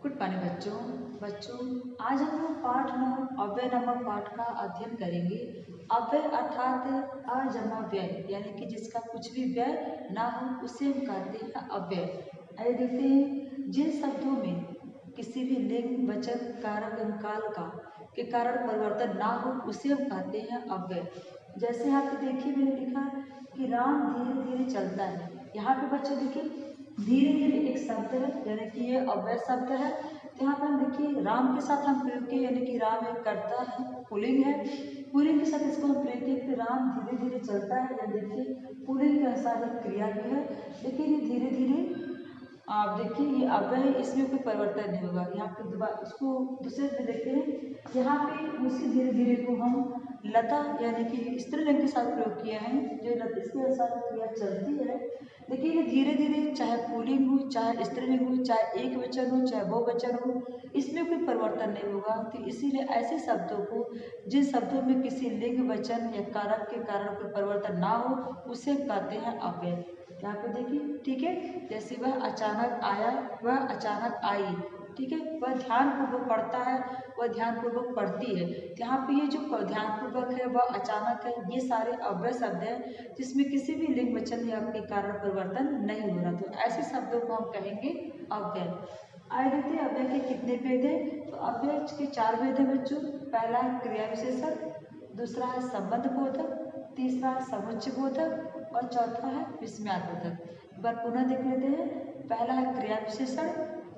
Good morning बच्चों आज हम लोग पाठ 9 अव्यय नामक पाठ का अध्ययन करेंगे। अव्यय अर्थात अ जमा व्यय, यानी कि जिसका कुछ भी व्यय ना हो उसे हम कहते हैं अव्यय। आइए देखते हैं, जिन शब्दों में किसी भी लिंग, वचन, कारक एवं काल का के कारण परिवर्तन ना हो उसे हम कहते हैं अव्यय। जैसे यहाँ पे देखिए, मैंने लिखा कि राम धीरे धीरे चलता है। यहाँ पे बच्चे देखिए धीरे धीरे एक शब्द है, यानी कि ये अव्यय शब्द है। तो यहाँ पर हम देखिए राम के साथ हम प्रयोग किए, यानी कि राम एक कर्ता है, पुल्लिंग है। पुल्लिंग के साथ इसको हम प्रयोग किए कि राम धीरे धीरे चलता है, या देखिए पुल्लिंग के अनुसार एक क्रिया भी है। लेकिन ये धीरे धीरे आप देखिए ये अव्यय है, इसमें कोई परिवर्तन नहीं होगा। यहाँ पे दोबारा इसको दूसरे से देखते हैं, यहाँ पे उसी धीरे धीरे को हम लता यानी कि स्त्रीलिंग के साथ प्रयोग किया है, जो इसके अनुसार क्रिया चलती है। देखिए ये धीरे धीरे चाहे पुल्लिंग हो, चाहे स्त्रीलिंग हो, चाहे एक वचन हो, चाहे बहुवचन हो, इसमें कोई परिवर्तन नहीं होगा। तो इसीलिए ऐसे शब्दों को, जिन शब्दों में किसी लिंग, वचन या कारक के कारण कोई परिवर्तन ना हो उसे कहते हैं अव्यय। यहाँ पे देखिए, ठीक है, जैसे वह अचानक आया, वह अचानक आई, ठीक है, वह ध्यानपूर्वक पढ़ता है, वह ध्यानपूर्वक पढ़ती है। तो यहाँ पे ये जो ध्यानपूर्वक है, वह अचानक है, ये सारे अव्यय शब्द हैं जिसमें किसी भी लिंग, वचन या के कारण परिवर्तन नहीं हो रहा। तो ऐसे शब्दों को हम कहेंगे अव्यय। आइए देखते हैं अव्यय के कितने भेद हैं। तो अव्यय के 4 भेद हैं बच्चों। पहला है क्रिया विशेषण, दूसरा है संबंध बोधक, तीसरा है समुच्चय बोधक और चौथा है विस्मयादिबोधक। एक बार पुनः देख लेते हैं। पहला है क्रिया विशेषण,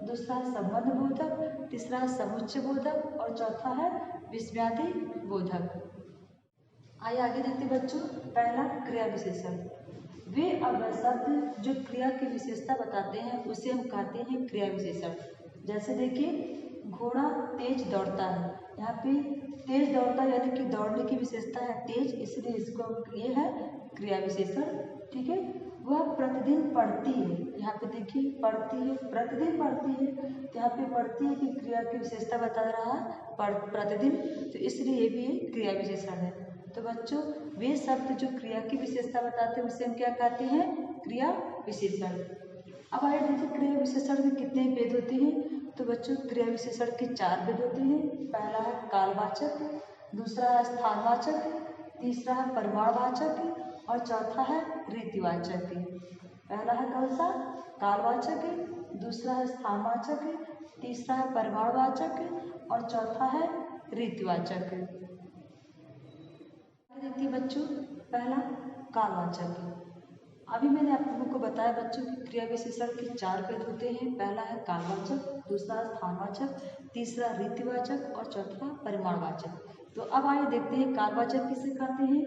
दूसरा है संबंध बोधक, तीसरा है समुच्चय बोधक और चौथा है विस्मयादिबोधक। आइए आगे देखते हैं बच्चों। पहला क्रिया विशेषण, वे अव्यय शब्द जो क्रिया की विशेषता बताते हैं उसे हम कहते हैं क्रिया विशेषण। जैसे देखिए, घोड़ा तेज दौड़ता है। यहाँ पे तेज दौड़ता है यानी कि दौड़ने की विशेषता है तेज, इसलिए इसको ये है क्रिया विशेषण, ठीक है। वह प्रतिदिन पढ़ती है। यहाँ पे देखिए पढ़ती है, प्रतिदिन पढ़ती है। तो यहाँ पे पढ़ती है कि क्रिया की विशेषता बता रहा है प्रतिदिन, तो इसलिए ये भी एक क्रिया विशेषण है। तो बच्चों, वे शब्द जो क्रिया की विशेषता बताते हैं उसे हम क्या कहते हैं? क्रिया विशेषण। अब आइए देखिए क्रिया विशेषण के कितने भेद होते हैं। तो बच्चों, क्रिया विशेषण के 4 भेद होते हैं। पहला है कालवाचक, दूसरा है स्थानवाचक, तीसरा है परिमाणवाचक और चौथा है रीतिवाचक। पहला है कौन सा? कालवाचक, दूसरा है स्थानवाचक, तीसरा है परिमाणवाचक और चौथा है रीतिवाचक। देखिए बच्चों, पहला कालवाचक। अभी मैंने आप लोगों को बताया बच्चों कि क्रिया विशेषण के 4 भेद होते हैं। पहला है कालवाचक, दूसरा स्थानवाचक, तीसरा रीतिवाचक और चौथा परिमाणवाचक। तो अब आइए देखते हैं कालवाचक किसे कहते हैं।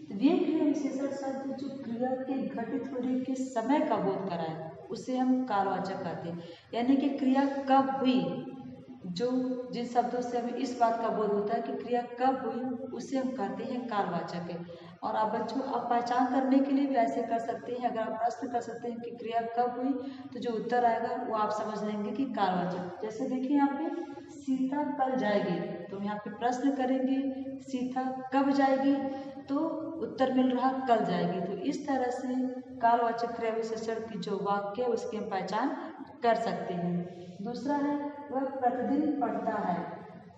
तो वे क्रिया विशेषण शब्द जो क्रिया के घटित होने के समय का बोध कराए उसे हम कालवाचक कहते हैं। यानी कि क्रिया कब हुई, जो जिन शब्दों से हमें इस बात का बोध होता है कि क्रिया कब हुई उसे हम कहते हैं कालवाचक है। और आप बच्चों, आप पहचान करने के लिए भी ऐसे कर सकते हैं। अगर आप प्रश्न कर सकते हैं कि क्रिया कब हुई, तो जो उत्तर आएगा वो आप समझ लेंगे कि कालवाचक। जैसे देखिए यहाँ पे सीता कल जाएगी, तो यहाँ पे प्रश्न करेंगे सीता कब जाएगी, तो उत्तर मिल रहा कल जाएगी। तो इस तरह से कालवाचक क्रिया विशेषण की जो वाक्य है उसकी हम पहचान कर सकते हैं। दूसरा है वह प्रतिदिन पढ़ता है।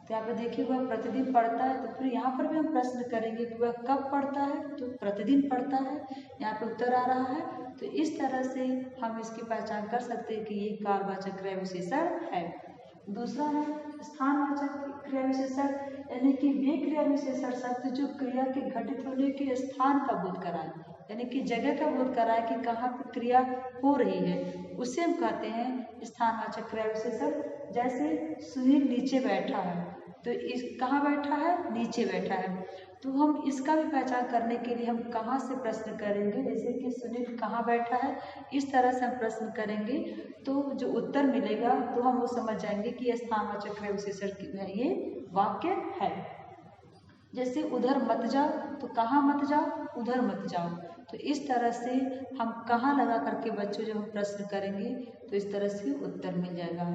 तो यहाँ पे देखिए वह प्रतिदिन पढ़ता है, तो फिर यहाँ पर भी हम प्रश्न करेंगे कि वह कब पढ़ता है, तो प्रतिदिन पढ़ता है, यहाँ पे उत्तर आ रहा है। तो इस तरह से हम इसकी पहचान कर सकते हैं कि ये कालवाचक क्रिया विशेषण है। दूसरा है स्थानवाचक क्रिया विशेषण, यानी कि वे क्रिया विशेषण शब्द जो क्रिया के घटित होने के स्थान का बोध कराए, यानी कि जगह का बोध कराए कि कहाँ पर क्रिया हो रही है, उसे हम कहते हैं स्थानवाचक क्रिया विशेषण। जैसे सुनील नीचे बैठा है, तो इस कहाँ बैठा है? नीचे बैठा है। तो हम इसका भी पहचान करने के लिए हम कहाँ से प्रश्न करेंगे, जैसे कि सुनील कहाँ बैठा है, इस तरह से हम प्रश्न करेंगे तो जो उत्तर मिलेगा तो हम वो समझ जाएंगे कि यह स्थानवाचक क्रिया विशेषण है, ये वाक्य है। जैसे उधर मत जाओ, तो कहाँ मत जाओ? उधर मत जाओ। तो इस तरह से हम कहाँ लगा करके बच्चों जब हम प्रश्न करेंगे तो इस तरह से उत्तर मिल जाएगा,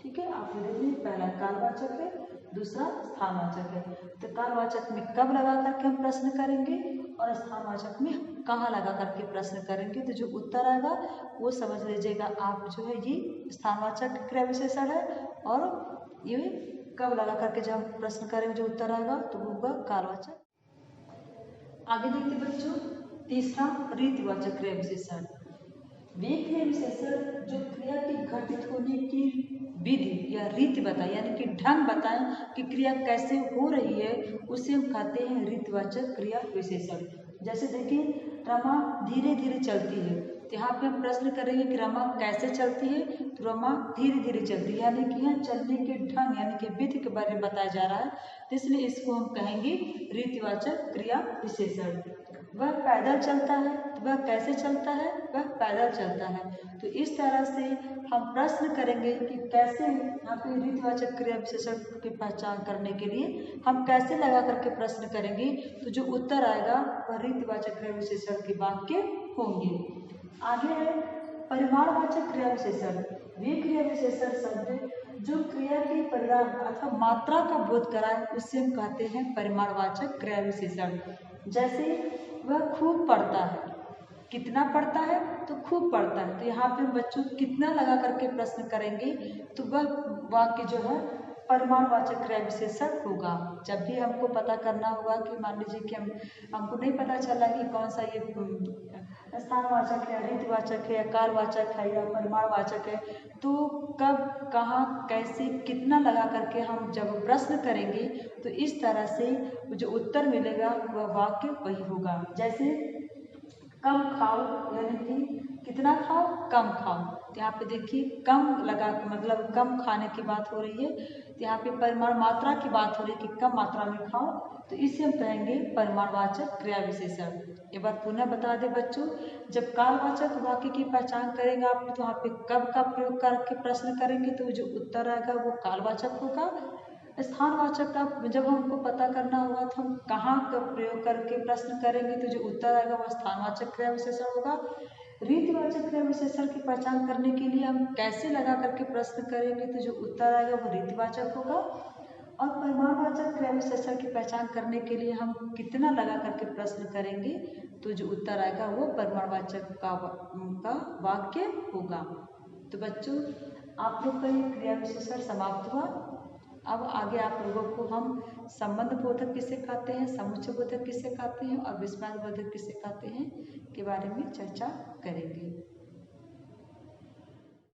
ठीक है। आप देखिए पहला कालवाचक है, दूसरा स्थानवाचक है। तो कालवाचक में कब लगा करके हम प्रश्न करेंगे और स्थानवाचक में कहाँ लगा करके प्रश्न करेंगे, तो जो उत्तर आएगा वो समझ लीजिएगा आप जो है ये स्थानवाचक क्रिया विशेषण है और ये कब लगा करके जब हम प्रश्न करेंगे जो उत्तर आएगा तो वो होगा कालवाचक। आगे देखते बच्चों, तीसरा रीतिवाचक क्रिया विशेषण। वे क्रिया विशेषण जो क्रिया की घटित होने की विधि या रीति बताए यानी कि ढंग बताएं कि क्रिया कैसे हो रही है, उसे हम कहते हैं रीतिवाचक क्रिया विशेषण। जैसे देखिए, रमा धीरे धीरे चलती है, तो यहाँ पे हम प्रश्न करेंगे कि रमा कैसे चलती है, तो रमा धीरे धीरे चलती है, यानी कि यहाँ चलने के ढंग यानी कि विधि के बारे में बताया जा रहा है, तो इसलिए इसको हम कहेंगे रीतिवाचक क्रिया विशेषण। वह पैदल चलता है, तो वह कैसे चलता है, वह पैदल चलता है। तो इस तरह से हम प्रश्न करेंगे कि कैसे, यहाँ पे रीतिवाचक क्रिया विशेषण की पहचान करने के लिए हम कैसे लगा करके प्रश्न करेंगे, तो जो उत्तर आएगा वह रीतिवाचक क्रिया विशेषण के वाक्य होंगे। आगे है परिमाणवाचक क्रिया विशेषण। वे क्रिया विशेषण शब्द जो क्रिया के परिणाम अथवा मात्रा का बोध कराए, उससे हम कहते हैं परिमाणवाचक क्रिया विशेषण। जैसे वह खूब पढ़ता है, कितना पढ़ता है, तो खूब पढ़ता है, तो यहाँ पे बच्चों कितना लगा करके प्रश्न करेंगे, तो वह वाक्य जो है परिमाणवाचक क्रिया विशेषण होगा। जब भी हमको पता करना होगा कि मान लीजिए कि हमको नहीं पता चला कि कौन सा ये स्थानवाचक है, रीतिवाचक है, या कालवाचक है, या परिमाणवाचक है, तो कब कहाँ कैसे कितना लगा करके हम जब प्रश्न करेंगे, तो इस तरह से जो उत्तर मिलेगा वह वाक्य वही होगा। जैसे कम खाओ, यानी कि कितना खाओ, कम खाओ, तो यहाँ पे देखिए कम लगा मतलब कम खाने की बात हो रही है, तो यहाँ पे परिमाण मात्रा की बात हो रही है कि कम मात्रा में खाओ, तो इसे हम कहेंगे परिमाणवाचक क्रिया विशेषण। एक बार पुनः बता दें बच्चों, जब कालवाचक वाक्य की पहचान करेंगे आप, तो वहाँ पे कब का प्रयोग करके प्रश्न करेंगे, तो जो उत्तर आएगा वो कालवाचक होगा। स्थानवाचक का जब हमको पता करना होगा, तो हम कहाँ का प्रयोग करके प्रश्न करेंगे, तो जो उत्तर आएगा वह स्थानवाचक क्रिया विशेषण होगा। रीतिवाचक क्रिया विशेषण की पहचान करने के लिए हम कैसे लगा करके प्रश्न करेंगे, तो जो उत्तर आएगा वह रीतिवाचक होगा। और परिमाणवाचक क्रिया विशेषण की पहचान करने के लिए हम कितना लगा करके प्रश्न करेंगे, तो जो उत्तर आएगा वो परिमाणवाचक का वाक्य होगा। तो बच्चों, आप लोग का ये क्रिया विशेषण समाप्त हुआ। अब आगे आप लोगों को हम संबंध बोधक किसे कहते हैं, समुच्चय बोधक किसे कहते हैं और विस्मय बोधक किसे कहते हैं के बारे में चर्चा करेंगे।